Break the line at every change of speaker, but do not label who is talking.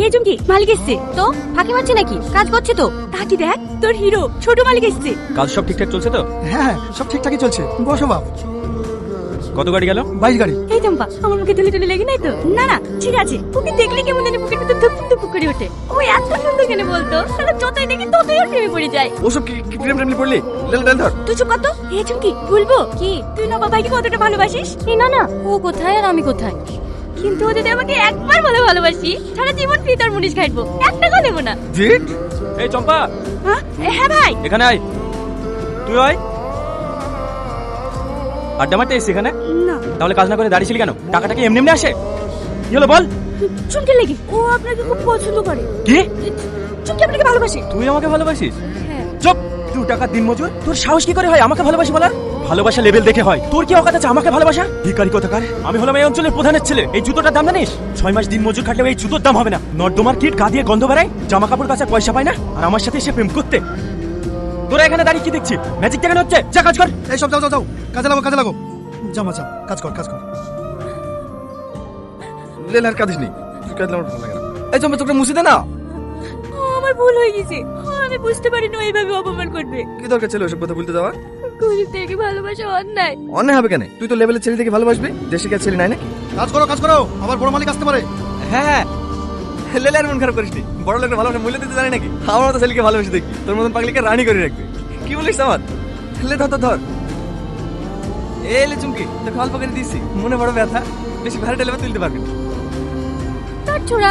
এই চুমকি, মালিক এসছে। তো ফাঁকি মারছে নাকি? কাজ করছে তো। তাকি দেখ, তোর হিরো ছোট মালিক এসছে।
কাজ সব ঠিকঠাক চলছে তো?
হ্যাঁ সব ঠিকঠাকই চলছে। বসো বাপ।
কত গাড়ি গেল?
22 গাড়ি।
এই চম্পা, আমার মুখে তুলে তুলে লেগে নাই তো? না না, ঠিক আছে। ওকে দেখলে কেমন জানি বুকের ভিতর ধুক ধুক করে ওঠে। ও এত সুন্দর কেন বলতো? তাহলে যতই দেখি ততই ওর প্রেমে পড়ে যায়।
ওসব কি প্রেম পড়লি? ধর।
তুই চুপ কর তো। এই চুমকি, বলবো কি তুই নবাব ভাইকে কতটা ভালোবাসিস? এই না না, ও কোথায় আর আমি কোথায়? কিন্তু ও যদি আমাকে একবার বলে ভালোবাসি, সারা জীবন ফ্রি তার মুনিশ খাইবো, এক টাকা নেবো না।
জিৎ, এই চম্পা,
হ্যাঁ ভাই।
এখানে আয়। তুই আয়। আড্ডা মারতে এসেছিস এখানে?
না।
তাহলে কাজ না করে দাঁড়িয়েছিলি কেন? টাকাটা কি এমনি এমনি আসে? কি হলো বল?
চুমকি লেগে ও আপনাকে খুব পছন্দ করে।
কি?
চুমকি আপনাকে ভালোবাসে।
তুই আমাকে ভালোবাসিস?
হ্যাঁ।
চুপ! 2 টাকা দিনমজুর, তোর সাহস কি করে হয় আমাকে ভালোবাসি বলার? ভালোবাসা লেভেল দেখে হয়। তোর কি অকাত আছে আমাকে ভালোবাসা? ভিখারি কোথাকার। আমি হলাম এই অঞ্চলের প্রধানের ছেলে। এই জুতোটার দাম জানিস? 6 মাস দিনমজুর খাটলেও এই জুতোর দাম হবে না। নর্দমার কিট গা দিয়ে গন্ধ বেরায়, জামা কাপড় কাচার পয়সা পায় না, আর আমার সাথে এসে প্রেম করতে। তোরা এখানে দাঁড়িয়ে কি দেখছি? ম্যাজিক দেখানো হচ্ছে? যা কাজ কর।
এই সব যাও কাজে লাগো জামা চা, কাজ কর।
লেলার কাজ নেই, কাজ আমার ভালো লাগে না। এই চম্পা, তোকে মুছে দে না।
আমার ভুল হয়ে গেছে। আমি বুঝতে পারিনি ও এইভাবে অপমান করবে।
কি দরকার ছিল ওসব কথা বলতে যাওয়ার?
গরিব থেকে ভালোবাসা অন্যায়।
অন্যায় হবে কেন? তুই তো লেভেলের ছেলে থেকে ভালোবাসবি, দেশে কে ছেলে নাই নাকি?
কাজ করো, আবার বড় মালিক আসতে পারে।
হ্যাঁ, লেলার মন খারাপ করিস নি। বড় লোকের ভালোবাসা মূল্য দিতে জানি নাকি? আমার মতো ছেলেকে ভালোবেসে দেখি, তোর মতন পাগলিকে রানী করে রাখবি। কি বলিস আমার? লে ধর। এলে চুমকি, তোকে অল্প করে দিয়েছি, মনে বড় ব্যথা, বেশি ভারী টেলে তুলতে পারবি না।
তার ছোড়া